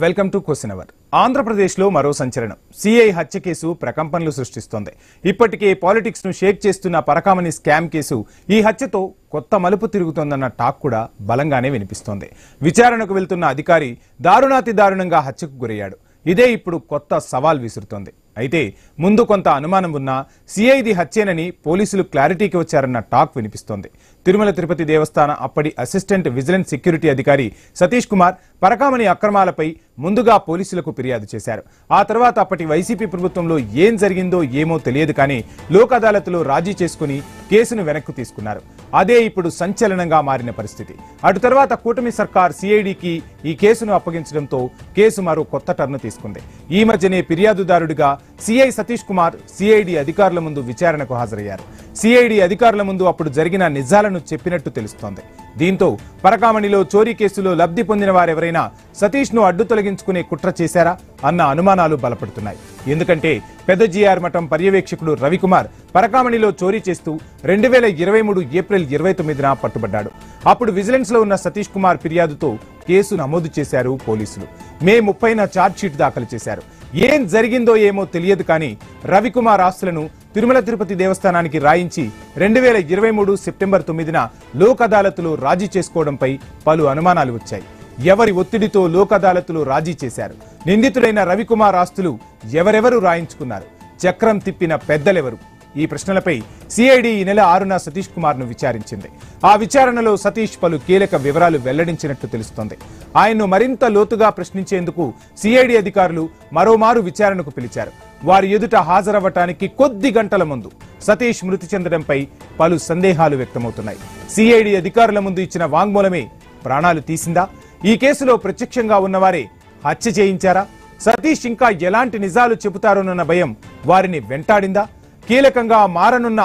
Welcome to question hour. ఆంధ్రప్రదేశ్లో మరో సంచలనం. సిఐ హత్య కేసు ప్రకంపనలు సృష్టిస్తోంది. ఇప్పటికే పాలిటిక్స్ ను షేక్ చేస్తున్న పరకామణి స్కామ్ కేసు ఈ హత్యతో కొత్త మలుపు తిరుగుతోందన్న టాక్ కూడా బలంగానే వినిపిస్తోంది. విచారణకు వెళ్తున్న అధికారి దారుణాతి దారుణంగా హత్యకు గురయ్యాడు. ఇదే ఇప్పుడు కొత్త సవాల్ విసురుతోంది. అయితే ముందు కొంత అనుమానం ఉన్నా సిఐది హత్యేనని పోలీసులు క్లారిటీకి వచ్చారన్న టాక్ వినిపిస్తోంది. తిరుమల తిరుపతి దేవస్థాన అప్పటి అసిస్టెంట్ విజిలెన్స్ సెక్యూరిటీ అధికారి సతీష్ కుమార్ పరకామణి అక్రమాలపై ముందుగా పోలీసులకు ఫిర్యాదు చేశారు. ఆ తర్వాత అప్పటి వైసీపీ ప్రభుత్వంలో ఏం జరిగిందో ఏమో తెలియదు కానీ లోక్ అదాలత్లో రాజీ చేసుకుని కేసును వెనక్కు తీసుకున్నారు. అదే ఇప్పుడు సంచలనంగా మారిన పరిస్థితి. అటు తర్వాత కూటమి సర్కార్ సిఐడికి ఈ కేసును అప్పగించడంతో కేసు మరో కొత్త టర్న్ తీసుకుంది. ఈ మధ్యనే ఫిర్యాదుదారుడిగా సిఐ సతీష్ కుమార్ సిఐడి అధికారుల ముందు విచారణకు హాజరయ్యారు. సిఐడి అధికారుల ముందు అప్పుడు జరిగిన నిజాలను చెప్పినట్టు తెలుస్తోంది. దీంతో పరకామణిలో చోరీ కేసులో లబ్ధి పొందిన వారెవరైనా సతీష్ ను అడ్డు తొలగించుకునే కుట్ర చేశారా అన్న అనుమానాలు బలపడుతున్నాయి. ఎందుకంటే పెద్ద జిఆర్ మఠం పర్యవేక్షకుడు రవికుమార్ పరకామణిలో చోరీ చేస్తూ 2023 ఏప్రిల్ 29న పట్టుబడ్డాడు. అప్పుడు విజిలెన్స్ లో ఉన్న సతీష్ కుమార్ ఫిర్యాదుతో కేసు నమోదు చేశారు పోలీసులు. మే 30న ఛార్జ్షీట్ దాఖలు చేశారు. ఏం జరిగిందో ఏమో తెలియదు కానీ రవికుమార్ ఆస్తులను తిరుమల తిరుపతి దేవస్థానానికి రాయించి 2023 సెప్టెంబర్ 9న లోక్ అదాలత్లో రాజీ చేసుకోవడంపై పలు అనుమానాలు వచ్చాయి. ఎవరి ఒత్తిడితో లోక్ అదాలత్లో రాజీ చేశారు? నిందితుడైన రవికుమార్ ఆస్తులు ఎవరెవరు రాయించుకున్నారు? చక్రం తిప్పిన పెద్దలెవరు? ఈ ప్రశ్నలపై సిఐడి ఈ నెల 6న సతీష్ కుమార్ ను విచారించింది. ఆ విచారణలో సతీష్ పలు కీలక వివరాలు వెల్లడించినట్టు తెలుస్తోంది. ఆయన్ను మరింత లోతుగా ప్రశ్నించేందుకు సిఐడి అధికారులు మరోమారు విచారణకు పిలిచారు. వారి ఎదుట హాజరవ్వటానికి కొద్ది గంటల ముందు సతీష్ మృతి చెందడంపై పలు సందేహాలు వ్యక్తమవుతున్నాయి. సిఐడి అధికారుల ముందు ఇచ్చిన వాంగ్మూలమే ప్రాణాలు తీసిందా? ఈ కేసులో ప్రత్యక్షంగా ఉన్నవారే హత్య చేయించారా? సతీష్ ఇంకా ఎలాంటి నిజాలు చెబుతారోనన్న భయం వారిని వెంటాడిందా? కీలకంగా మారనున్న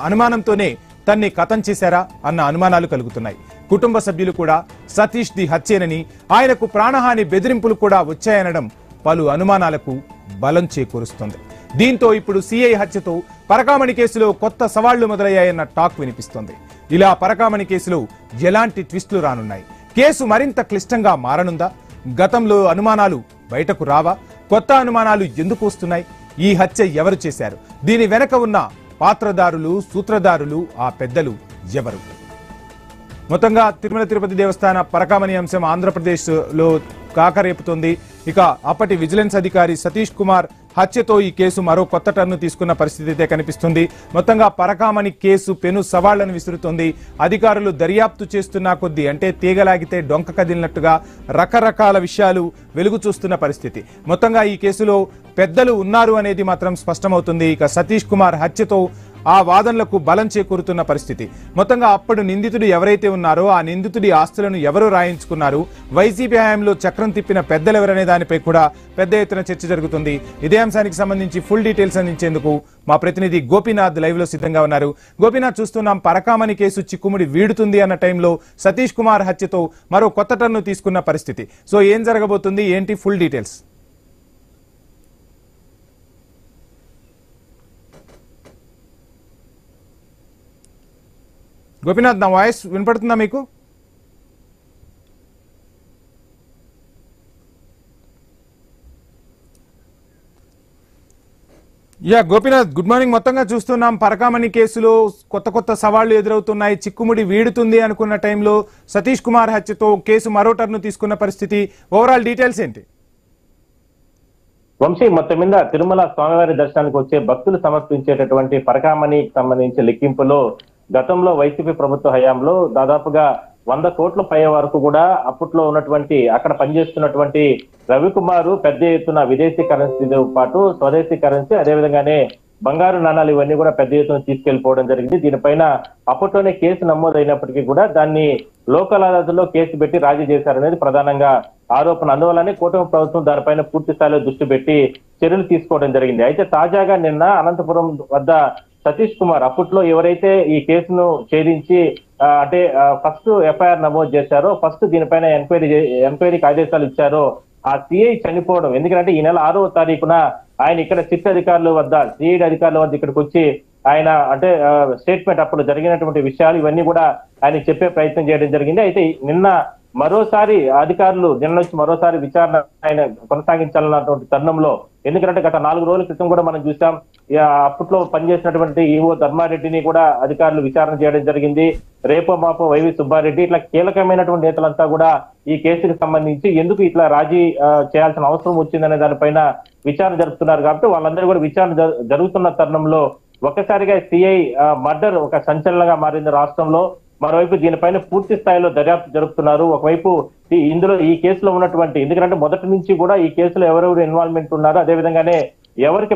అనుమానంతోనే తన్ని కథం చేశారా అన్న అనుమానాలు కలుగుతున్నాయి. కుటుంబ సభ్యులు కూడా సతీష్ ది హత్యేనని, ఆయనకు ప్రాణహాని బెదిరింపులు కూడా వచ్చాయనడం పలు అనుమానాలకు బలం చేకూరుస్తుంది. దీంతో ఇప్పుడు సిఐ హత్యతో పరకామణి కేసులో కొత్త సవాళ్లు మొదలయ్యాయన్న టాక్ వినిపిస్తోంది. ఇలా పరకామణి కేసులో ఎలాంటి ట్విస్టులు రానున్నాయి? కేసు మరింత క్లిష్టంగా మారనుందా? గతంలో అనుమానాలు బయటకు రావా? కొత్త అనుమానాలు ఎందుకు వస్తున్నాయి? ఈ హత్య ఎవరు చేశారు? దీని వెనక ఉన్న పాత్రదారులు, సూత్రధారులు, ఆ పెద్దలు ఎవరు? మొత్తంగా తిరుమల తిరుపతి దేవస్థాన పరకామణి అంశం ఆంధ్రప్రదేశ్ లో కాకరేపుతోంది. ఇక అప్పటి విజిలెన్స్ అధికారి సతీష్ కుమార్ హత్యతో ఈ కేసు మరో కొత్త టర్ను తీసుకున్న పరిస్థితి అయితే కనిపిస్తుంది. మొత్తంగా పరకామణి కేసు పెను సవాళ్లను విసురుతోంది. అధికారులు దర్యాప్తు చేస్తున్న కొద్దీ, అంటే తీగలాగితే డొంక కదిలినట్టుగా రకరకాల విషయాలు వెలుగు చూస్తున్న పరిస్థితి. మొత్తంగా ఈ కేసులో పెద్దలు ఉన్నారు అనేది మాత్రం స్పష్టమవుతుంది. ఇక సతీష్ కుమార్ హత్యతో ఆ వాదనలకు బలం చేకూరుతున్న పరిస్థితి. మొత్తంగా అప్పుడు నిందితుడు ఎవరైతే ఉన్నారో ఆ నిందితుడి ఆస్తులను ఎవరు రాయించుకున్నారు, వైసీపీ హయాంలో చక్రం తిప్పిన పెద్దలు ఎవరనే దానిపై కూడా పెద్ద ఎత్తున చర్చ జరుగుతుంది. ఇదే అంశానికి సంబంధించి ఫుల్ డీటెయిల్స్ అందించేందుకు మా ప్రతినిధి గోపీనాథ్ లైవ్ లో సిద్ధంగా ఉన్నారు. గోపీనాథ్, చూస్తున్నాం పరకామణి కేసు చిక్కుముడి వీడుతుంది అన్న టైంలో సతీష్ కుమార్ హత్యతో మరో కొత్త టర్ను తీసుకున్న పరిస్థితి. సో ఏం జరగబోతుంది, ఏంటి ఫుల్ డీటెయిల్స్? గోపీనాథ్, నా వాయిస్ వినపడుతుందా మీకు? Gopinath, good morning. మొత్తంగా చూస్తున్నాం పరకామణి కేసులో కొత్త సవాళ్లు ఎదురవుతున్నాయి. చిక్కుముడి వీడుతుంది అనుకున్న టైంలో సతీష్ కుమార్ హత్యతో కేసు మరో టర్ను తీసుకున్న పరిస్థితి. ఓవరాల్ డీటెయిల్స్ ఏంటి? వంశీ, మొత్తం మీద తిరుమల స్వామివారి దర్శనానికి వచ్చే భక్తులు సమర్పించేటటువంటి పరకామణికి సంబంధించి లెక్కింపులో గతంలో వైసీపీ ప్రభుత్వ హయాంలో దాదాపుగా 100 కోట్ల పై వరకు కూడా అప్పట్లో ఉన్నటువంటి అక్కడ పనిచేస్తున్నటువంటి రవికుమారు పెద్ద ఎత్తున విదేశీ కరెన్సీతో పాటు స్వదేశీ కరెన్సీ, అదేవిధంగానే బంగారు నాణాలు ఇవన్నీ కూడా పెద్ద ఎత్తున తీసుకెళ్లిపోవడం జరిగింది. దీనిపైన అప్పట్లోనే కేసు నమోదైనప్పటికీ కూడా దాన్ని లోకల్ అదాలత్లో కేసు పెట్టి రాజీ చేశారనేది ప్రధానంగా ఆరోపణ. అందువల్లనే కూటమి ప్రభుత్వం దానిపైన పూర్తి స్థాయిలో దృష్టి పెట్టి చర్యలు తీసుకోవడం జరిగింది. అయితే తాజాగా నిన్న అనంతపురం వద్ద సతీష్ కుమార్ అప్పట్లో ఎవరైతే ఈ కేసును ఛేదించి అంటే ఫస్ట్ ఎఫ్ఐఆర్ నమోదు చేశారో, ఫస్ట్ దీనిపైన ఎంక్వైరీకి ఆదేశాలు ఇచ్చారో ఆ సిఐ చనిపోవడం. ఎందుకంటే ఈ నెల 6వ తారీఖున ఆయన ఇక్కడ సిట్ అధికారుల వద్ద, సిఐడి అధికారుల వద్ద ఇక్కడికి వచ్చి ఆయన అంటే స్టేట్మెంట్ అప్పుడు జరిగినటువంటి విషయాలు ఇవన్నీ కూడా ఆయన చెప్పే ప్రయత్నం చేయడం జరిగింది. అయితే నిన్న మరోసారి అధికారులు నిన్న నుంచి మరోసారి విచారణ ఆయన కొనసాగించాలన్నటువంటి తరుణంలో, ఎందుకంటే గత 4 రోజుల క్రితం కూడా మనం చూసాం, అప్పట్లో పనిచేసినటువంటి ఈవో ధర్మారెడ్డిని కూడా అధికారులు విచారణ చేయడం జరిగింది. రేపో మాపో వైవి సుబ్బారెడ్డి ఇట్లా కీలకమైనటువంటి నేతలంతా కూడా ఈ కేసుకు సంబంధించి ఎందుకు ఇట్లా రాజీ చేయాల్సిన అవసరం వచ్చిందనే దానిపైన విచారణ జరుపుతున్నారు. కాబట్టి వాళ్ళందరూ కూడా విచారణ జరుగుతున్న తరుణంలో ఒక్కసారిగా సిఐ మర్డర్ ఒక సంచలనంగా మారింది రాష్ట్రంలో. మరోవైపు దీనిపైన పూర్తి స్థాయిలో దర్యాప్తు జరుపుతున్నారు. ఒకవైపు ఇందులో ఈ కేసులో ఉన్నటువంటి, ఎందుకంటే మొదటి నుంచి కూడా ఈ కేసులో ఎవరెవరు ఇన్వాల్వ్మెంట్ ఉన్నారు, అదేవిధంగానే ఎవరికి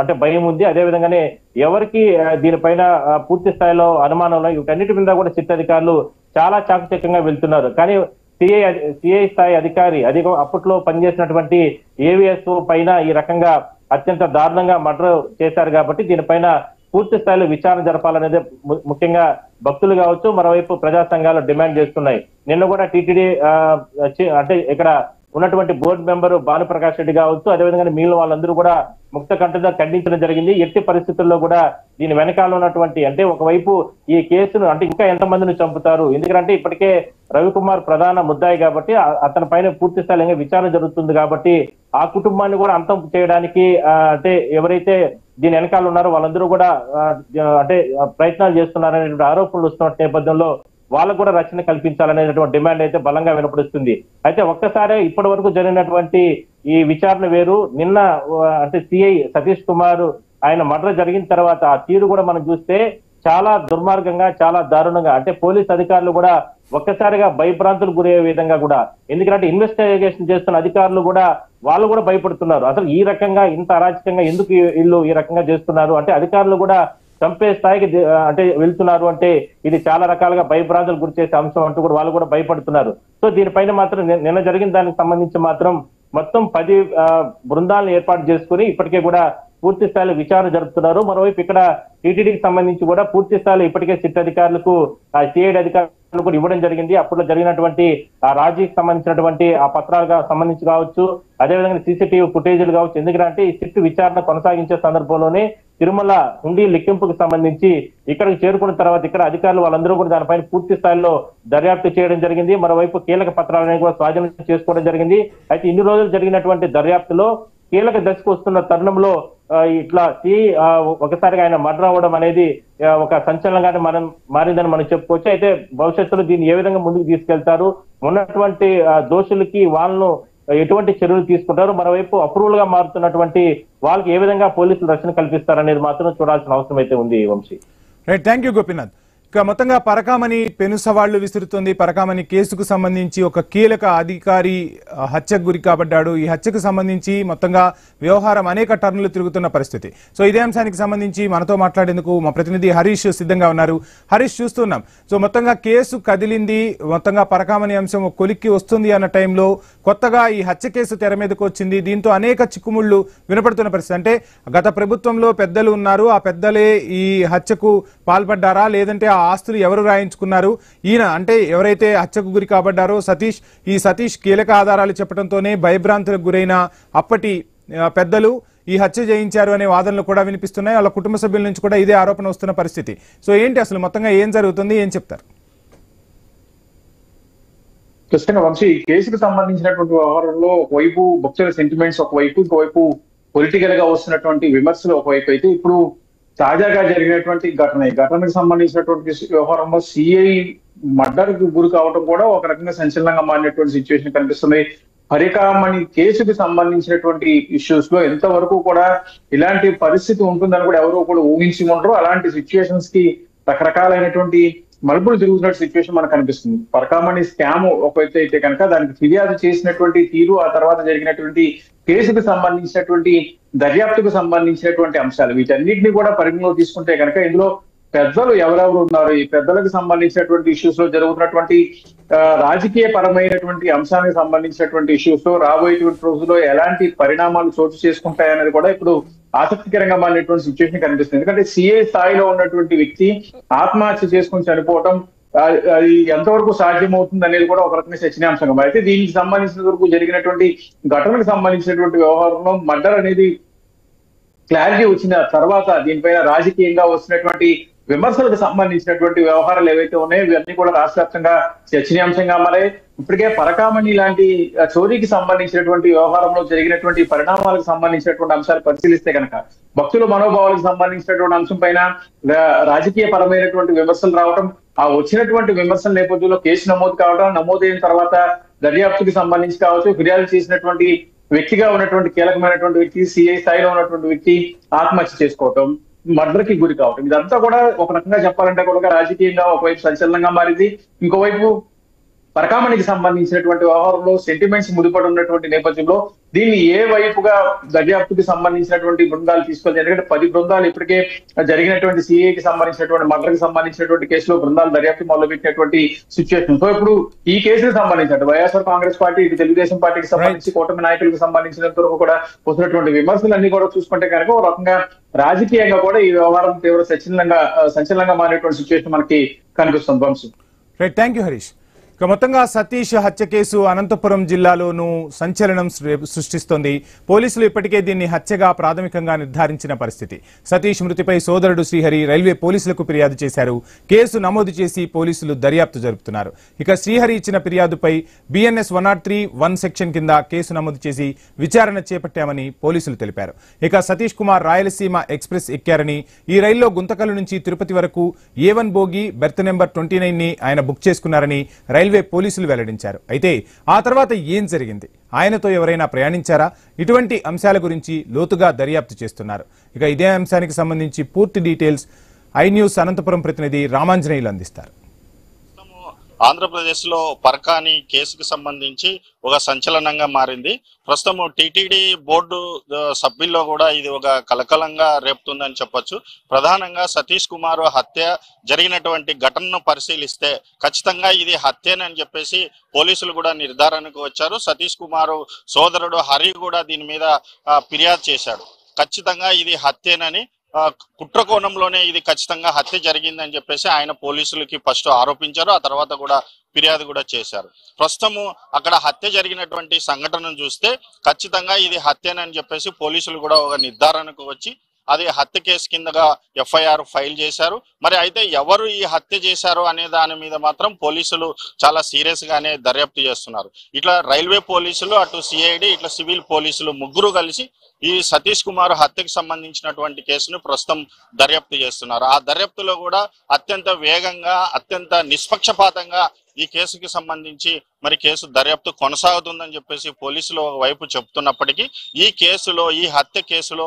అంటే భయం ఉంది, అదేవిధంగానే ఎవరికి దీనిపైన పూర్తి స్థాయిలో అనుమానంలో, వీటన్నిటి మీద కూడా సిట్ అధికారులు చాలా చాకచక్యంగా వెళ్తున్నారు. కానీ సిఐ స్థాయి అధికారి, అది అప్పట్లో పనిచేసినటువంటి ఏవిఎస్ పైన ఈ రకంగా అత్యంత దారుణంగా మర్డర్ చేశారు. కాబట్టి దీనిపైన పూర్తి స్థాయిలో విచారణ జరపాలనేది ముఖ్యంగా భక్తులు కావచ్చు, మరోవైపు ప్రజా సంఘాలు డిమాండ్ చేస్తున్నాయి. నిన్న కూడా టీటీడీ అంటే ఇక్కడ ఉన్నటువంటి బోర్డు మెంబరు భానుప్రకాష్ రెడ్డి కావచ్చు, అదేవిధంగా మిగిలిన వాళ్ళందరూ కూడా ముక్త కంఠంగా ఖండించడం జరిగింది. ఎట్టి పరిస్థితుల్లో కూడా దీని వెనకాల ఉన్నటువంటి, అంటే ఒకవైపు ఈ కేసును అంటే ఇంకా ఎంతమందిని చంపుతారు, ఎందుకంటే ఇప్పటికే రవికుమార్ ప్రధాన ముద్దాయి కాబట్టి అతని పైన పూర్తి స్థాయిలో విచారణ జరుగుతుంది. కాబట్టి ఆ కుటుంబాన్ని కూడా అంతం చేయడానికి అంటే ఎవరైతే దీని వెనకాల ఉన్నారో వాళ్ళందరూ కూడా అంటే ప్రయత్నాలు చేస్తున్నారనేటువంటి ఆరోపణలు వస్తున్న నేపథ్యంలో వాళ్ళకు కూడా రక్షణ కల్పించాలనేటువంటి డిమాండ్ అయితే బలంగా వినపడుస్తుంది. అయితే ఒక్కసారి ఇప్పటి వరకు జరిగినటువంటి ఈ విచారణ వేరు. నిన్న అంటే సిఐ సతీష్ కుమార్ ఆయన మర్డర్ జరిగిన తర్వాత ఆ తీరు కూడా మనం చూస్తే చాలా దుర్మార్గంగా, చాలా దారుణంగా, అంటే పోలీస్ అధికారులు కూడా ఒక్కసారిగా భయభ్రాంతులు గురయ్యే విధంగా కూడా, ఎందుకంటే ఇన్వెస్టిగేషన్ చేస్తున్న అధికారులు కూడా వాళ్ళు కూడా భయపడుతున్నారు. అసలు ఈ రకంగా ఇంత అరాచకంగా ఎందుకు వీళ్ళు ఈ రకంగా చేస్తున్నారు, అంటే అధికారులు కూడా చంపే స్థాయికి అంటే వెళ్తున్నారు, అంటే ఇది చాలా రకాలుగా భయభ్రాంతులు గురి చేసే అంశం అంటూ కూడా వాళ్ళు కూడా భయపడుతున్నారు. సో దీనిపైన మాత్రం నిన్న జరిగిన దానికి సంబంధించి మాత్రం మొత్తం 10 బృందాలను ఏర్పాటు చేసుకుని ఇప్పటికే కూడా పూర్తి స్థాయిలో విచారణ జరుపుతున్నారు. మరోవైపు ఇక్కడ టీటీడీకి సంబంధించి కూడా పూర్తి స్థాయిలో ఇప్పటికే సిట్ అధికారులకు సిఐడి అధికారులు కూడా ఇవ్వడం జరిగింది. అప్పుడు జరిగినటువంటి ఆ రాజీకి సంబంధించినటువంటి ఆ పత్రాలకు సంబంధించి కావచ్చు, అదేవిధంగా సీసీటీవీ ఫుటేజీలు కావచ్చు. ఎందుకంటే ఈ సిట్ విచారణ కొనసాగించే సందర్భంలోనే తిరుమల హుండీ లెక్కింపుకు సంబంధించి ఇక్కడికి చేరుకున్న తర్వాత ఇక్కడ అధికారులు వాళ్ళందరూ కూడా దానిపైన పూర్తి స్థాయిలో దర్యాప్తు చేయడం జరిగింది. మరోవైపు కీలక పత్రాలను కూడా స్వాధీనం చేసుకోవడం జరిగింది. అయితే ఇన్ని రోజులు జరిగినటువంటి దర్యాప్తులో కీలక దశకు వస్తున్న తరుణంలో ఇట్లా ఒకసారిగా ఆయన మర్డర్ అవ్వడం అనేది ఒక సంచలనంగానే మారిందని మనం చెప్పుకోవచ్చు. అయితే భవిష్యత్తులో దీన్ని ఏ విధంగా ముందుకు తీసుకెళ్తారు, ఉన్నటువంటి దోషులకి వాళ్ళను ఎటువంటి చర్యలు తీసుకుంటారు, మరోవైపు అప్రూవల్ గా మారుతున్నటువంటి వాళ్ళకి ఏ విధంగా పోలీసులు రక్షణ కల్పిస్తారనేది మాత్రం చూడాల్సిన అవసరం అయితే ఉంది. Vamshi, right, thank you Gopinath. ఇక మొత్తంగా పరకామణి పెను సవాళ్లు విసురుతోంది. పరకామణి కేసుకు సంబంధించి ఒక కీలక అధికారి హత్యకు గురి కాబడ్డాడు. ఈ హత్యకు సంబంధించి మొత్తంగా వ్యవహారం అనేక టర్నులు తిరుగుతున్న పరిస్థితి. సో ఇదే అంశానికి సంబంధించి మనతో మాట్లాడేందుకు మా ప్రతినిధి హరీష్ సిద్ధంగా ఉన్నారు. హరీష్, చూస్తున్నాం సో మొత్తంగా కేసు కదిలింది, మొత్తంగా పరకామణి అంశం కొలిక్కి వస్తుంది అన్న టైంలో కొత్తగా ఈ హత్య కేసు తెర మీదకు వచ్చింది. దీంతో అనేక చిక్కుముళ్లు వినపడుతున్న పరిస్థితి. అంటే గత ప్రభుత్వంలో పెద్దలు ఉన్నారు, ఆ పెద్దలే ఈ హత్యకు పాల్పడ్డారా, లేదంటే ఆ ఆస్తులు ఎవరు రాయించుకున్నారు, ఈయన అంటే ఎవరైతే హత్యకు గురి కాబడ్డారో సతీష్ కీలక ఆధారాలు చెప్పడంతోనే భయభ్రాంతులకు గురైన అప్పటి పెద్దలు ఈ హత్య చేయించారు అనే వాదనలు కూడా వినిపిస్తున్నాయి. వాళ్ళ కుటుంబ సభ్యుల నుంచి కూడా ఇదే ఆరోపణ వస్తున్న పరిస్థితి. సో ఏంటి అసలు మొత్తంగా ఏం జరుగుతుంది, ఏం చెప్తారు? ఖచ్చితంగా వంశీ, ఈ కేసుకు సంబంధించినటువంటి వ్యవహారంలో ఒకవైపు భక్తుల సెంటిమెంట్స్ ఒకవైపు, ఇంకోవైపు పొలిటికల్ గా వస్తున్నటువంటి విమర్శలు ఒకవైపు అయితే, ఇప్పుడు తాజాగా జరిగినటువంటి ఘటనకు సంబంధించినటువంటి వ్యవహారంలో సిఐ మర్డర్ కు గురి కావడం కూడా ఒక రకంగా సంచలనంగా మారినటువంటి సిచ్యువేషన్ కనిపిస్తుంది. పరకామణి కేసుకు సంబంధించినటువంటి ఇష్యూస్ లో ఎంతవరకు కూడా ఇలాంటి పరిస్థితి ఉంటుందని కూడా ఎవరు కూడా ఊహించి ఉండరు. అలాంటి సిచ్యువేషన్స్ కి రకరకాలైనటువంటి మలుపులు తిరుగుతున్నట్టు సిచ్యువేషన్ మనకు కనిపిస్తుంది. పరకామణి స్కామ్ ఒకవైతే అయితే కనుక దానికి ఫిర్యాదు చేసినటువంటి తీరు, ఆ తర్వాత జరిగినటువంటి కేసుకు సంబంధించినటువంటి దర్యాప్తుకు సంబంధించినటువంటి అంశాలు, వీటన్నిటిని కూడా పరిగణలో తీసుకుంటే కనుక ఇందులో పెద్దలు ఎవరెవరు ఉన్నారు, ఈ పెద్దలకు సంబంధించినటువంటి ఇష్యూస్ లో జరుగుతున్నటువంటి రాజకీయ పరమైనటువంటి అంశానికి సంబంధించినటువంటి ఇష్యూస్ లో రాబోయేటువంటి రోజుల్లో ఎలాంటి పరిణామాలు చోటు చేసుకుంటాయనేది కూడా ఇప్పుడు ఆసక్తికరంగా మారినటువంటి సిచ్యువేషన్ కనిపిస్తుంది. ఎందుకంటే సిఐ స్థాయిలో ఉన్నటువంటి వ్యక్తి ఆత్మహత్య చేసుకుని చనిపోవటం అది ఎంతవరకు సాధ్యమవుతుంది అనేది కూడా ఒక రకంగా చర్చనీయాంశంగా. అయితే దీనికి సంబంధించిన వరకు జరిగినటువంటి ఘటనకు సంబంధించినటువంటి వ్యవహారంలో మర్డర్ అనేది క్లారిటీ వచ్చిన తర్వాత దీనిపైన రాజకీయంగా వస్తున్నటువంటి విమర్శలకు సంబంధించినటువంటి వ్యవహారాలు ఏవైతే ఉన్నాయో ఇవన్నీ కూడా రాష్ట్ర వ్యాప్తంగా చర్చనీయాంశంగా మారాయి. ఇప్పటికే పరకామణి లాంటి చోరీకి సంబంధించినటువంటి వ్యవహారంలో జరిగినటువంటి పరిణామాలకు సంబంధించినటువంటి అంశాలు పరిశీలిస్తే కనుక భక్తుల మనోభావాలకు సంబంధించినటువంటి అంశం పైన రాజకీయ పరమైనటువంటి విమర్శలు రావడం, ఆ వచ్చినటువంటి విమర్శల నేపథ్యంలో కేసు నమోదు కావడం, నమోదైన తర్వాత దర్యాప్తుకి సంబంధించి కావచ్చు, ఫిర్యాదు చేసినటువంటి వ్యక్తిగా ఉన్నటువంటి కీలకమైనటువంటి వ్యక్తి, సిఐ స్థాయిలో ఉన్నటువంటి వ్యక్తి ఆత్మహత్య చేసుకోవటం, మర్డర్ కి గురి కావటం, ఇదంతా కూడా ఒక రకంగా చెప్పాలంటే కూడా రాజకీయంగా ఒకవైపు సంచలనంగా మారింది. ఇంకోవైపు పరకామణికి సంబంధించినటువంటి వ్యవహారంలో సెంటిమెంట్స్ ముడిపడి ఉన్నటువంటి నేపథ్యంలో దీన్ని ఏ వైపుగా దర్యాప్తుకి సంబంధించినటువంటి బృందాలు తీసుకెళ్తాయి. ఎందుకంటే 10 బృందాలు ఇప్పటికే జరిగినటువంటి సిఐకి సంబంధించినటువంటి మర్డర్ కి సంబంధించినటువంటి కేసులో బృందాలు దర్యాప్తు మొదలుపెట్టినటువంటి సిచ్యువేషన్. సో ఇప్పుడు ఈ కేసుకు సంబంధించినట్టు వైఎస్ఆర్ కాంగ్రెస్ పార్టీ, ఇటు తెలుగుదేశం పార్టీకి సంబంధించి కూటమి నాయకులకు సంబంధించినంత వరకు కూడా వస్తున్నటువంటి విమర్శలన్నీ కూడా చూసుకుంటే కనుక ఒక రకంగా రాజకీయంగా కూడా ఈ వ్యవహారం తీవ్ర సంచలనంగా మారేటువంటి సిచ్యువేషన్ మనకి కనిపిస్తుంది. Vamshi, right, thank you Harish. ఇక మొత్తంగా సతీష్ హత్య కేసు అనంతపురం జిల్లాలోనూ సంచలనం సృష్టిస్తోంది. పోలీసులు ఇప్పటికే దీన్ని హత్యగా ప్రాథమికంగా నిర్ధారించిన పరిస్థితి. సతీష్ మృతిపై సోదరుడు శ్రీహరి రైల్వే పోలీసులకు ఫిర్యాదు చేశారు. కేసు నమోదు చేసి పోలీసులు దర్యాప్తు జరుపుతున్నారు. ఇక శ్రీహరి ఇచ్చిన ఫిర్యాదుపై BNS 103(1) సెక్షన్ కింద కేసు నమోదు చేసి విచారణ చేపట్టామని పోలీసులు తెలిపారు. ఇక సతీష్ కుమార్ రాయలసీమ ఎక్స్ప్రెస్ ఎక్కారని, ఈ రైల్లో గుంతకల్ నుంచి తిరుపతి వరకు A1 బోగి బెర్త్ నెంబర్ 29 ని ఆయన బుక్ చేసుకున్నారని రైల్వే పోలీసులు వెల్లడించారు. అయితే ఆ తర్వాత ఏం జరిగింది, ఆయనతో ఎవరైనా ప్రయాణించారా, ఇటువంటి అంశాల గురించి లోతుగా దర్యాప్తు చేస్తున్నారు. ఇక ఇదే అంశానికి సంబంధించి పూర్తి డీటెయిల్స్ ఐన్యూస్ అనంతపురం ప్రతినిధి రామాంజనేయులు అందిస్తారు. ఆంధ్రప్రదేశ్ లో పరకాని కేసుకు సంబంధించి ఒక సంచలనంగా మారింది. ప్రస్తుతం టీటీడీ బోర్డు సభ్యుల్లో కూడా ఇది ఒక కలకలంగా రేపుతుందని చెప్పొచ్చు. ప్రధానంగా సతీష్ కుమార్ హత్య జరిగినటువంటి ఘటనను పరిశీలిస్తే ఖచ్చితంగా ఇది హత్యనని చెప్పేసి పోలీసులు కూడా నిర్ధారణకు వచ్చారు. సతీష్ కుమార్ సోదరుడు హరి కూడా దీని మీద ఫిర్యాదు చేశాడు. ఖచ్చితంగా ఇది హత్యనని, కుట్ర కోణంలోనే ఇది ఖచ్చితంగా హత్య జరిగిందని చెప్పేసి ఆయన పోలీసులకి ఫస్ట్ ఆరోపించారు. ఆ తర్వాత కూడా ఫిర్యాదు కూడా చేశారు. ప్రస్తుతము అక్కడ హత్య జరిగినటువంటి సంఘటనను చూస్తే ఖచ్చితంగా ఇది హత్యనని చెప్పేసి పోలీసులు కూడా ఒక నిర్ధారణకు వచ్చి అది హత్య కేసు కిందగా FIR ఫైల్ చేశారు. మరి అయితే ఎవరు ఈ హత్య చేశారు అనే దాని మీద మాత్రం పోలీసులు చాలా సీరియస్ గానే దర్యాప్తు చేస్తున్నారు. ఇట్లా రైల్వే పోలీసులు, అటు CID, ఇట్లా సివిల్ పోలీసులు ముగ్గురు కలిసి ఈ సతీష్ కుమార్ హత్యకు సంబంధించినటువంటి కేసును ప్రస్తుతం దర్యాప్తు చేస్తున్నారు. ఆ దర్యాప్తులో కూడా అత్యంత వేగంగా, అత్యంత నిష్పక్షపాతంగా ఈ కేసుకి సంబంధించి మరి కేసు దర్యాప్తు కొనసాగుతుందని చెప్పేసి పోలీసులు ఒకవైపు చెప్తున్నప్పటికీ ఈ కేసులో, ఈ హత్య కేసులో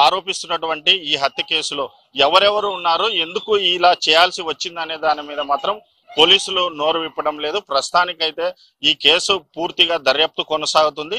ఆరోపిస్తున్నటువంటి ఈ హత్య కేసులో ఎవరెవరు ఉన్నారు, ఎందుకు ఇలా చేయాల్సి వచ్చిందనే దాని మీద మాత్రం పోలీసులు నోరు విప్పడం లేదు. ప్రస్తుతానికైతే ఈ కేసు పూర్తిగా దర్యాప్తు కొనసాగుతుంది.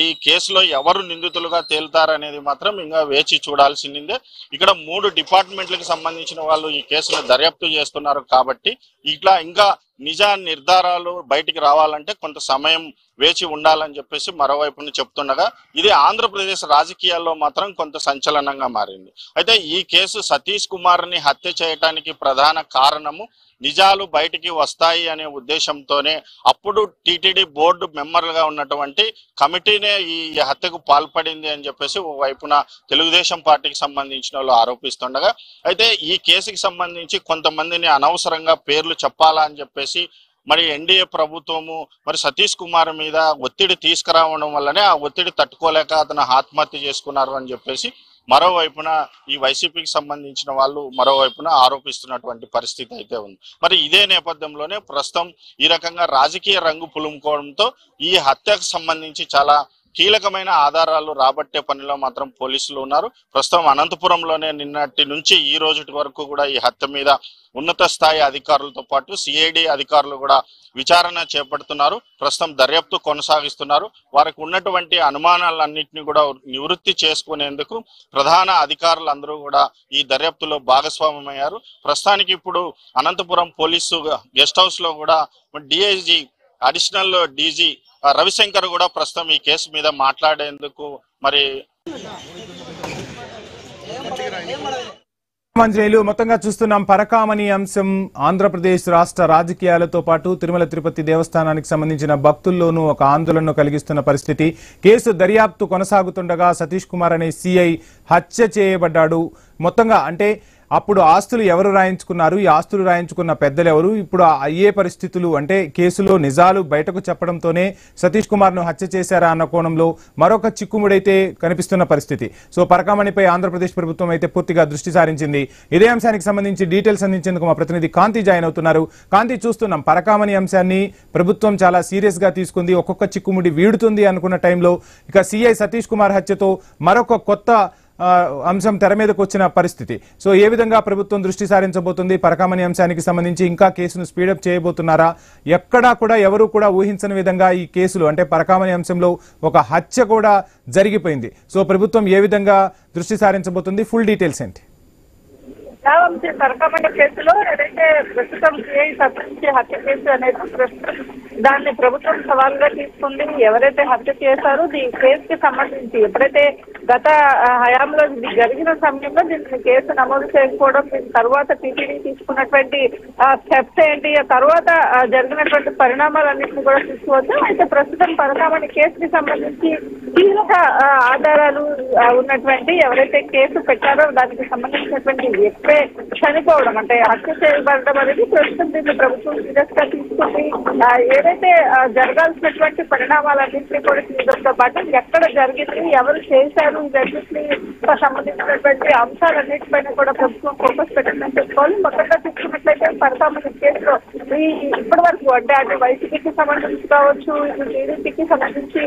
ఈ కేసులో ఎవరు నిందితులుగా తేలుతారనేది మాత్రం ఇంకా వేచి చూడాల్సిందే. ఇక్కడ 3 డిపార్ట్మెంట్లకు సంబంధించిన వాళ్ళు ఈ కేసును దర్యాప్తు చేస్తున్నారు కాబట్టి ఇట్లా ఇంకా నిజ నిర్ధారాలు బయటికి రావాలంటే కొంత సమయం వేచి ఉండాలని చెప్పేసి మరోవైపుని చెప్తుండగా ఇది ఆంధ్రప్రదేశ్ రాజకీయాల్లో మాత్రం కొంత సంచలనంగా మారింది. అయితే ఈ కేసు సతీష్ కుమార్ని హత్య చేయడానికి ప్రధాన కారణము నిజాలు బయటికి వస్తాయి అనే ఉద్దేశంతోనే అప్పుడు టీటీడీ బోర్డు మెంబర్లుగా ఉన్నటువంటి కమిటీనే ఈ హత్యకు పాల్పడింది అని చెప్పేసి ఒకవైపున తెలుగుదేశం పార్టీకి సంబంధించిన వాళ్ళు ఆరోపిస్తుండగా, అయితే ఈ కేసుకి సంబంధించి కొంతమందిని అనవసరంగా పేర్లు చెప్పాలా అని చెప్పేసి మరి ఎన్డీఏ ప్రభుత్వము మరి సతీష్ కుమార్ మీద ఒత్తిడి తీసుకురావడం వల్లనే ఆ ఒత్తిడి తట్టుకోలేక అతను ఆత్మహత్య చేసుకున్నారు అని చెప్పేసి మరోవైపున ఈ వైసీపీకి సంబంధించిన వాళ్ళు మరోవైపున ఆరోపిస్తున్నటువంటి పరిస్థితి అయితే ఉంది. మరి ఇదే నేపథ్యంలోనే ప్రస్తుతం ఈ రకంగా రాజకీయ రంగు పులుముకోవడంతో ఈ హత్యకు సంబంధించి చాలా కీలకమైన ఆధారాలు రాబట్టే పనిలో మాత్రం పోలీసులు ఉన్నారు. ప్రస్తుతం అనంతపురంలోనే నిన్నటి నుంచి ఈ రోజు వరకు కూడా ఈ హత్య మీద ఉన్నత స్థాయి అధికారులతో పాటు CID అధికారులు కూడా విచారణ చేపడుతున్నారు. ప్రస్తుతం దర్యాప్తు కొనసాగిస్తున్నారు. వారికి ఉన్నటువంటి అనుమానాలన్నింటినీ కూడా నివృత్తి చేసుకునేందుకు ప్రధాన అధికారులందరూ కూడా ఈ దర్యాప్తులో భాగస్వామ్యమయ్యారు. ప్రస్తుతానికి ఇప్పుడు అనంతపురం పోలీసు గెస్ట్ హౌస్ లో కూడా DIG అడిషనల్ DG రవిశంకర్ కూడా ప్రస్తుతం ఈ కేసు మీద మాట్లాడేందుకు మరి మంజనేయులు మొత్తంగా చూస్తున్నాం. పరకామణి అంశం ఆంధ్రప్రదేశ్ రాష్ట్ర రాజకీయాలతో పాటు తిరుమల తిరుపతి దేవస్థానానికి సంబంధించిన భక్తుల్లోనూ ఒక ఆందోళనను కలిగిస్తున్న పరిస్థితి. కేసు దర్యాప్తు కొనసాగుతుండగా సతీష్ కుమార్ అనే CI హత్య చేయబడ్డాడు. మొత్తంగా అంటే అప్పుడు ఆస్తులు ఎవరు రాయించుకున్నారు, ఈ ఆస్తులు రాయించుకున్న పెద్దలు ఎవరు, ఇప్పుడు అయ్యే పరిస్థితులు అంటే కేసులో నిజాలు బయటకు చెప్పడంతోనే సతీష్ కుమార్ ను హత్య చేశారా అన్న కోణంలో మరొక చిక్కుముడైతే కనిపిస్తున్న పరిస్థితి. సో పరకామణిపై ఆంధ్రప్రదేశ్ ప్రభుత్వం అయితే పూర్తిగా దృష్టి సారించింది. ఇదే అంశానికి సంబంధించి డీటెయిల్స్ అందించేందుకు మా ప్రతినిధి కాంతి జాయిన్ అవుతున్నారు. కాంతి, చూస్తున్నాం పరకామణి అంశాన్ని ప్రభుత్వం చాలా సీరియస్ గా తీసుకుంది. ఒక్కొక్క చిక్కుముడి వీడుతుంది అనుకున్న టైంలో ఇక సిఐ సతీష్ కుమార్ హత్యతో మరొక కొత్త అంశం తెర మీదకు వచ్చిన పరిస్థితి. సో ఏ విధంగా ప్రభుత్వం దృష్టి సారించబోతుంది, పరకామణి అంశానికి సంబంధించి ఇంకా కేసును స్పీడప్ చేయబోతున్నారా? ఎక్కడా కూడా ఎవరు కూడా ఊహించని విధంగా ఈ కేసులు అంటే పరకామణి అంశంలో ఒక హత్య కూడా జరిగిపోయింది. సో ప్రభుత్వం ఏ విధంగా దృష్టి సారించబోతుంది, ఫుల్ డీటెయిల్స్ ఏంటి? పరకామణి కేసులో ఏదైతే ప్రస్తుతం సిఐ సతీష్ హత్య కేసు అనేది ప్రస్తుతం దాన్ని ప్రభుత్వం సవాల్గా తీసుకుంది. ఎవరైతే హత్య చేశారో ఈ కేసుకి సంబంధించి ఎప్పుడైతే గత హయాంలో ఇది జరిగిన సమయంలో దీన్ని కేసు నమోదు చేయకపోవడం, దీని తర్వాత టీటీడీ తీసుకున్నటువంటి స్టెప్స్ ఏంటి, ఆ తర్వాత జరిగినటువంటి పరిణామాలన్నింటినీ కూడా చూసుకోవచ్చు. అయితే ప్రస్తుతం పరకామణి కేసుకి సంబంధించి కీలక ఆధారాలు ఉన్నటువంటి ఎవరైతే కేసు పెట్టారో దానికి సంబంధించినటువంటి వ్యక్తే చనిపోవడం అంటే హత్య చేయబడడం అనేది ప్రస్తుతం దీన్ని ప్రభుత్వం సీరియస్ గా తీసుకుంది. ఏదైతే జరగాల్సినటువంటి పరిణామాలన్నింటినీ కూడా తీయడంతో పాటు ఎక్కడ జరిగింది, ఎవరు చేశారు, ఇవన్నింటినీ సంబంధించినటువంటి అంశాలన్నింటిపైన కూడా ప్రభుత్వం ఫోకస్ పెట్టిందని చెప్పుకోవాలి. మొత్తంగా చూసుకున్నట్లయితే పరకామణి కేసులో ఇప్పటి వరకు అంటే అటు వైసీపీకి సంబంధించి కావచ్చు, ఇటు టీడీపీకి సంబంధించి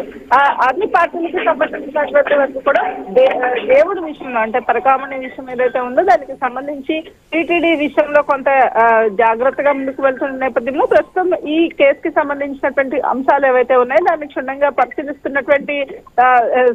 అన్ని పార్టీలకి సంబంధించినటువంటి వరకు కూడా దేవుడి విషయంలో అంటే పరకామణి విషయం ఏదైతే ఉందో దానికి సంబంధించి టీటీడీ విషయంలో కొంత జాగ్రత్తగా ముందుకు వెళ్తున్న నేపథ్యంలో ప్రస్తుతం ఈ కేసుకి సంబంధించినటువంటి అంశాలు ఏవైతే ఉన్నాయో దాన్ని క్షుణ్ణంగా పరిశీలిస్తున్నటువంటి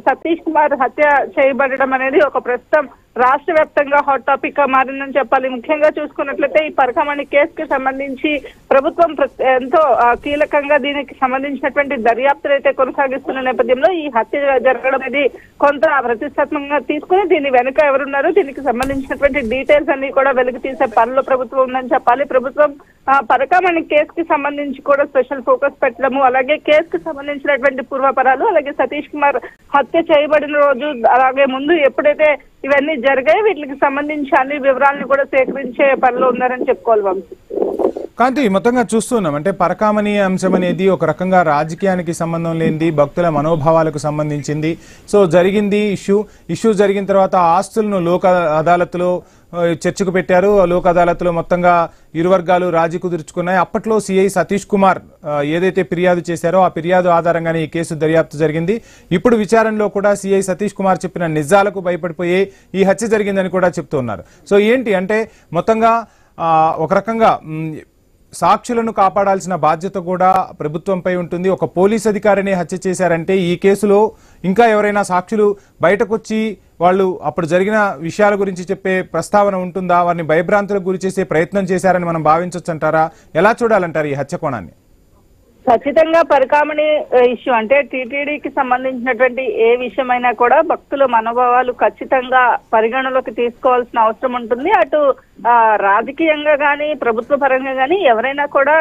సతీష్ కుమార్ హత్య చేయబడడం అనేది ఒక ప్రస్తుతం రాష్ట్ర వ్యాప్తంగా హాట్ టాపిక్ గా మారిందని చెప్పాలి. ముఖ్యంగా చూసుకున్నట్లయితే ఈ పరకామణి కేసుకి సంబంధించి ప్రభుత్వం ఎంతో కీలకంగా దీనికి సంబంధించినటువంటి దర్యాప్తులు అయితే కొనసాగిస్తున్న నేపథ్యంలో ఈ హత్య జరగడం అనేది కొంత ప్రతిష్టాత్మకంగా తీసుకుని దీని వెనుక ఎవరున్నారు, దీనికి సంబంధించినటువంటి డీటెయిల్స్ అన్ని కూడా వెలుగు తీసే పనిలో ప్రభుత్వం ఉందని చెప్పాలి. ప్రభుత్వం పరకామణి కేసుకి సంబంధించి కూడా స్పెషల్ ఫోకస్ పెట్టడము, అలాగే కేసుకి సంబంధించినటువంటి పూర్వపరాలు, అలాగే సతీష్ కుమార్ హత్య చేయబడిన రోజు అలాగే ముందు ఎప్పుడైతే ఇవన్నీ జరిగాయి వీటికి సంబంధించి అన్ని వివరాలను కూడా సేకరించే పనిలో ఉన్నారని చెప్పుకోవాలి. వంశీ, కాంతి, మొత్తంగా చూస్తున్నాం అంటే పరకామణి అంశం అనేది ఒక రకంగా రాజకీయానికి సంబంధం లేనిది, భక్తుల మనోభావాలకు సంబంధించింది. సో జరిగింది ఇష్యూ జరిగిన తర్వాత ఆస్తులను లోక్ అదాలత్లో చర్చకు పెట్టారు. లోక్ అదాలత్లో మొత్తంగా ఇరు వర్గాలు రాజీ కుదుర్చుకున్నాయి. అప్పట్లో సిఐ సతీష్ కుమార్ ఏదైతే ఫిర్యాదు చేశారో ఆ ఫిర్యాదు ఆధారంగానే ఈ కేసు దర్యాప్తు జరిగింది. ఇప్పుడు విచారణలో కూడా సిఐ సతీష్ కుమార్ చెప్పిన నిజాలకు భయపడిపోయి ఈ హత్య జరిగిందని కూడా చెప్తున్నారు. సో ఏంటి అంటే మొత్తంగా ఒక రకంగా సాక్షులను కాపాడాల్సిన బాధ్యత కూడా ప్రభుత్వంపై ఉంటుంది. ఒక పోలీస్ అధికారిని హత్య చేశారంటే ఈ కేసులో ఇంకా ఎవరైనా సాక్షులు బయటకొచ్చి వాళ్ళు అప్పుడు జరిగిన విషయాల గురించి చెప్పే ప్రస్తావన ఉంటుందా? వారిని భయభ్రాంతులకు గురి చేసే ప్రయత్నం చేశారని మనం భావించవచ్చు అంటారా? ఎలా చూడాలంటారు ఈ హత్య కోణాన్ని? ఖచ్చితంగా పరకామణి ఇష్యూ అంటే టీటీడీకి సంబంధించినటువంటి ఏ విషయమైనా కూడా భక్తుల మనోభావాలు ఖచ్చితంగా పరిగణలోకి తీసుకోవాల్సిన అవసరం ఉంటుంది. అటు రాజకీయంగా కానీ ప్రభుత్వ పరంగా కానీ ఎవరైనా కూడా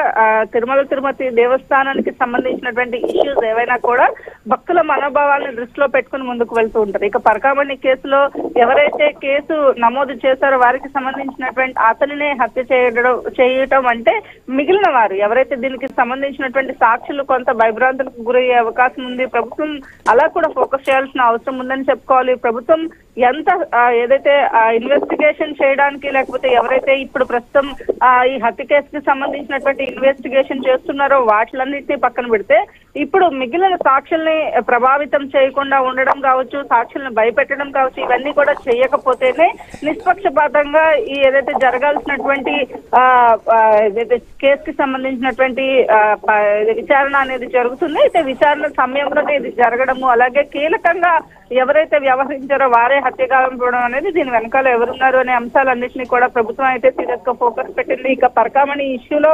తిరుమల తిరుపతి దేవస్థానానికి సంబంధించినటువంటి ఇష్యూస్ ఏవైనా కూడా భక్తుల మనోభావాలను దృష్టిలో పెట్టుకుని ముందుకు వెళ్తూ ఉంటారు. ఇక పరకామణి కేసులో ఎవరైతే కేసు నమోదు చేశారో వారికి సంబంధించినటువంటి అతనినే హత్య చేయడం అంటే మిగిలిన వారు ఎవరైతే దీనికి సంబంధించినటువంటి సాక్షులు కొంత భయభ్రాంతులకు గురయ్యే అవకాశం ఉంది. ప్రభుత్వం అలా కూడా ఫోకస్ చేయాల్సిన అవసరం ఉందని చెప్పుకోవాలి. ప్రభుత్వం ఎంత ఏదైతే ఇన్వెస్టిగేషన్ చేయడానికి లేకపోతే ఎవరైతే ఇప్పుడు ప్రస్తుతం ఈ హత్య కేసుకి సంబంధించినటువంటి ఇన్వెస్టిగేషన్ చేస్తున్నారో వాటిలన్నింటినీ పక్కన పెడితే ఇప్పుడు మిగిలిన సాక్షుల్ని ప్రభావితం చేయకుండా ఉండడం కావచ్చు, సాక్షుల్ని భయపెట్టడం కావచ్చు, ఇవన్నీ కూడా చేయకపోతేనే నిష్పక్షపాతంగా ఈ ఏదైతే జరగాల్సినటువంటి ఏదైతే కేసుకి సంబంధించినటువంటి విచారణ అనేది జరుగుతుంది. అయితే విచారణ సమయంలోనే ఇది జరగడము, అలాగే కీలకంగా ఎవరైతే వ్యవహరించారో వారే హత్యగావించడం అనేది దీని వెనకాల ఎవరున్నారు అనే అంశాలన్నింటినీ కూడా ప్రభుత్వం అయితే సీరియస్ గా ఫోకస్ పెట్టింది. ఇక పరకామణి ఇష్యూలో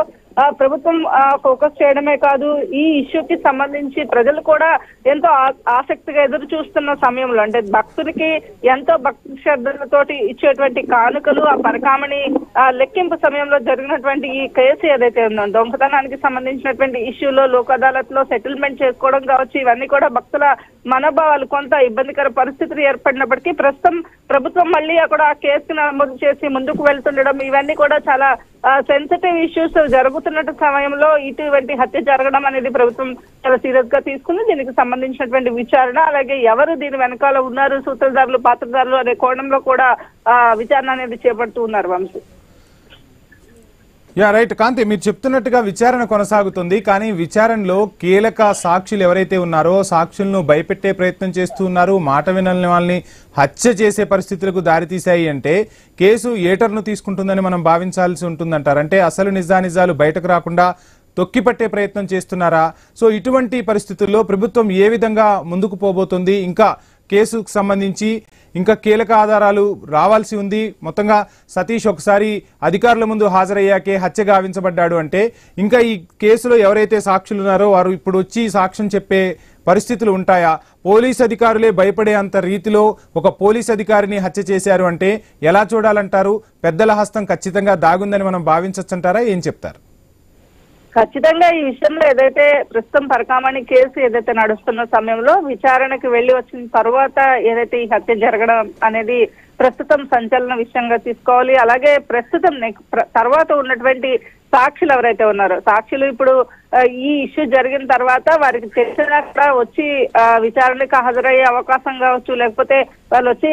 ప్రభుత్వం ఫోకస్ చేయడమే కాదు, ఈ ఇష్యూకి సంబంధించి ప్రజలు కూడా ఎంతో ఆసక్తిగా ఎదురు చూస్తున్న సమయంలో, అంటే భక్తులకి ఎంతో భక్తి శ్రద్ధలతోటి ఇచ్చేటువంటి కానుకలు, ఆ పరకామణి లెక్కింపు సమయంలో జరిగినటువంటి ఈ కేసు ఏదైతే ఉందో దొంగతనానికి సంబంధించినటువంటి ఇష్యూలో లోక్ అదాలత్ లో సెటిల్మెంట్ చేసుకోవడం కావచ్చు, ఇవన్నీ కూడా భక్తుల మనోభావాలు కొంత ఇబ్బందికర పరిస్థితులు ఏర్పడినప్పటికీ ప్రస్తుతం ప్రభుత్వం మళ్ళీ అక్కడ ఆ కేసును నమోదు చేసి ముందుకు వెళ్తుండడం, ఇవన్నీ కూడా చాలా సెన్సిటివ్ ఇష్యూస్ జరుగుతున్న సమయంలో ఇటువంటి హత్య జరగడం అనేది ప్రభుత్వం చాలా సీరియస్ గా తీసుకుంది. దీనికి సంబంధించినటువంటి విచారణ, అలాగే ఎవరు దీని వెనకాల ఉన్నారు, సూత్రధారులు పాత్రధారులు అనే కోణంలో కూడా విచారణ అనేది చేపడుతూ ఉన్నారు వంశీ. యా రైట్ కాంతి, మీరు చెప్తున్నట్టుగా విచారణ కొనసాగుతుంది. కానీ విచారణలో కీలక సాక్షులు ఎవరైతే ఉన్నారో సాక్షులను భయపెట్టే ప్రయత్నం చేస్తూ ఉన్నారు, మాట వినని వాళ్ళని హత్య చేసే పరిస్థితులకు దారితీశాయి అంటే కేసు ఏటర్ను తీసుకుంటుందని మనం భావించాల్సి ఉంటుందంటారు. అంటే అసలు నిజానిజాలు బయటకు రాకుండా తొక్కిపట్టే ప్రయత్నం చేస్తున్నారా? సో ఇటువంటి పరిస్థితుల్లో ప్రభుత్వం ఏ విధంగా ముందుకు పోబోతుంది? ఇంకా కేసుకు సంబంధించి ఇంకా కీలక ఆధారాలు రావాల్సి ఉంది. మొత్తంగా సతీష్ ఒకసారి అధికారుల ముందు హాజరయ్యాకే హత్య గావించబడ్డాడు అంటే ఇంకా ఈ కేసులో ఎవరైతే సాక్షులు ఉన్నారో వారు ఇప్పుడు వచ్చి సాక్ష్యం చెప్పే పరిస్థితులు ఉంటాయా? పోలీస్ అధికారులే భయపడే అంత రీతిలో ఒక పోలీస్ అధికారిని హత్య చేశారు అంటే ఎలా చూడాలంటారు? పెద్దల హస్తం ఖచ్చితంగా దాగుందని మనం భావించొచ్చంటారా? ఏం చెప్తారు? ఖచ్చితంగా ఈ విషయంలో ఏదైతే ప్రస్తుతం పరకామణి కేసు ఏదైతే నడుస్తున్న సమయంలో విచారణకు వెళ్లి వచ్చిన తర్వాత ఏదైతే ఈ హత్య జరగడం అనేది ప్రస్తుతం సంచలన విషయంగా తీసుకోవాలి. అలాగే ప్రస్తుతం తర్వాత ఉన్నటువంటి సాక్షులు ఎవరైతే ఉన్నారో సాక్షులు ఇప్పుడు ఈ ఇష్యూ జరిగిన తర్వాత వారికి తెలిసినా కూడా వచ్చి విచారణకు హాజరయ్యే అవకాశం కావచ్చు, లేకపోతే వాళ్ళు వచ్చి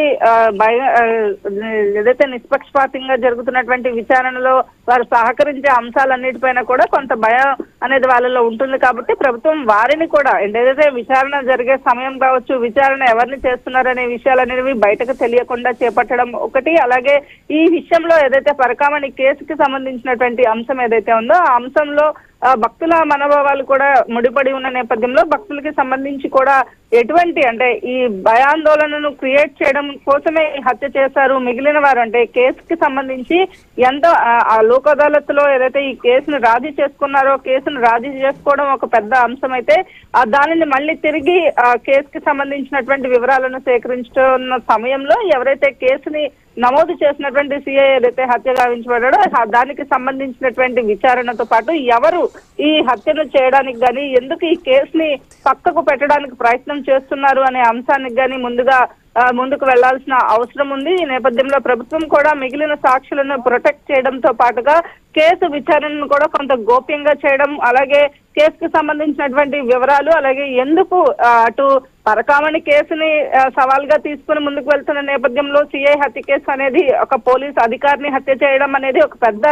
ఏదైతే నిష్పక్షపాతంగా జరుగుతున్నటువంటి విచారణలో వారు సహకరించే అంశాలన్నిటిపైన కూడా కొంత భయం అనేది వాళ్ళలో ఉంటుంది. కాబట్టి ప్రభుత్వం వారిని కూడా ఏదైతే విచారణ జరిగే సమయం కావచ్చు, విచారణ ఎవరిని చేస్తున్నారనే విషయాలనేవి బయటకు తెలియకుండా చేపట్టడం ఒకటి. అలాగే ఈ విషయంలో ఏదైతే పరకామణి కేసుకి సంబంధించినటువంటి అంశం ఏదైతే ఉందో ఆ అంశంలో భక్తుల మనోభావాలు కూడా ముడిపడి ఉన్న నేపథ్యంలో భక్తులకి సంబంధించి కూడా ఎటువంటి అంటే ఈ భయాందోళనను క్రియేట్ చేయడం కోసమే హత్య చేశారు మిగిలిన వారు, అంటే కేసుకి సంబంధించి ఎంత ఆ లోక్ అదాలత్ లో ఏదైతే ఈ కేసును రాజీ చేసుకున్నారో కేసును రాజీ చేసుకోవడం ఒక పెద్ద అంశం అయితే దానిని మళ్ళీ తిరిగి కేసుకి సంబంధించినటువంటి వివరాలను సేకరించుతున్న సమయంలో ఎవరైతే కేసుని నమోదు చేసినటువంటి సిఐ ఏదైతే హత్య గావించబడ్డాడో దానికి సంబంధించినటువంటి విచారణతో పాటు ఎవరు ఈ హత్యను చేయడానికి గాని ఎందుకు ఈ కేసుని పక్కకు పెట్టడానికి ప్రయత్నం చేస్తున్నారు అనే అంశానికి గాని ముందుకు వెళ్లాల్సిన అవసరం ఉంది. ఈ నేపథ్యంలో ప్రభుత్వం కూడా మిగిలిన సాక్షులను ప్రొటెక్ట్ చేయడంతో పాటుగా కేసు విచారణను కూడా కొంత గోప్యంగా చేయడం, అలాగే కేసుకు సంబంధించినటువంటి వివరాలు, అలాగే ఎందుకు అటు పరకామణి కేసుని సవాల్గా తీసుకుని ముందుకు వెళ్తున్న నేపథ్యంలో సిఐ హత్య కేసు అనేది ఒక పోలీస్ అధికారిని హత్య చేయడం అనేది ఒక పెద్ద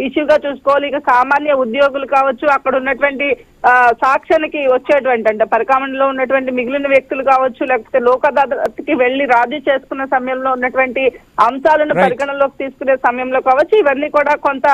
ఇష్యూగా చూసుకోవాలి. ఇక సామాన్య ఉద్యోగులు కావచ్చు, అక్కడ ఉన్నటువంటి సాక్ష్యానికి వచ్చేటువంటి అంటే పరకామణిలో ఉన్నటువంటి మిగిలిన వ్యక్తులు కావచ్చు, లేకపోతే లోక్ అదాలత్కి వెళ్లి రాజీ చేసుకున్న సమయంలో ఉన్నటువంటి అంశాలను పరిగణలోకి తీసుకునే సమయంలో కావచ్చు, ఇవన్నీ కూడా కొంత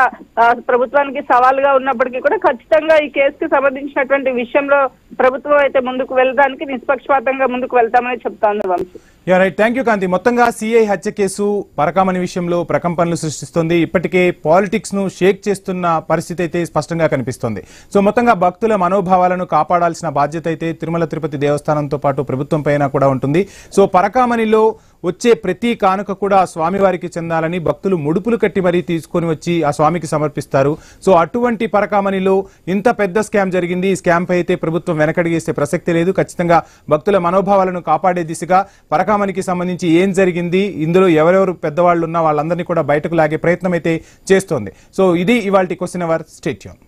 ప్రభుత్వానికి సవాలుగా ఉన్నప్పటికీ కూడా ఖచ్చితంగా ఈ కేసుకి సంబంధించినటువంటి విషయంలో ప్రభుత్వం అయితే ముందుకు వెళ్ళడానికి నిష్పక్షపాతంగా ముందుకు వెళ్తామని చెప్తాను వంశీ. రైట్, థ్యాంక్ యూ కాంతి. మొత్తంగా సిఐ హత్య కేసు పరకామణి విషయంలో ప్రకంపనలు సృష్టిస్తుంది. ఇప్పటికే పాలిటిక్స్ ను షేక్ చేస్తున్న పరిస్థితి అయితే స్పష్టంగా కనిపిస్తుంది. సో మొత్తంగా భక్తుల మనోభావాలను కాపాడాల్సిన బాధ్యత అయితే తిరుమల తిరుపతి దేవస్థానంతో పాటు ప్రభుత్వం పైన కూడా ఉంటుంది. సో పరకామణిలో వచ్చే ప్రతి కానుక కూడా స్వామివారికి చెందాలని భక్తులు ముడుపులు కట్టి మరీ తీసుకొని వచ్చి ఆ స్వామికి సమర్పిస్తారు. సో అటువంటి పరకామణిలో ఇంత పెద్ద స్కామ్ జరిగింది. ఈ స్కామ్ పై అయితే ప్రభుత్వం వెనకడిగేసే ప్రసక్తి లేదు. ఖచ్చితంగా భక్తుల మనోభావాలను కాపాడే దిశగా పరకామణికి సంబంధించి ఏం జరిగింది, ఇందులో ఎవరెవరు పెద్దవాళ్ళు ఉన్నా వాళ్ళందరినీ కూడా బయటకు లాగే ప్రయత్నం అయితే చేస్తోంది. సో ఇది ఇవాల్టి క్వశ్చన్ అవర్. Stay tune.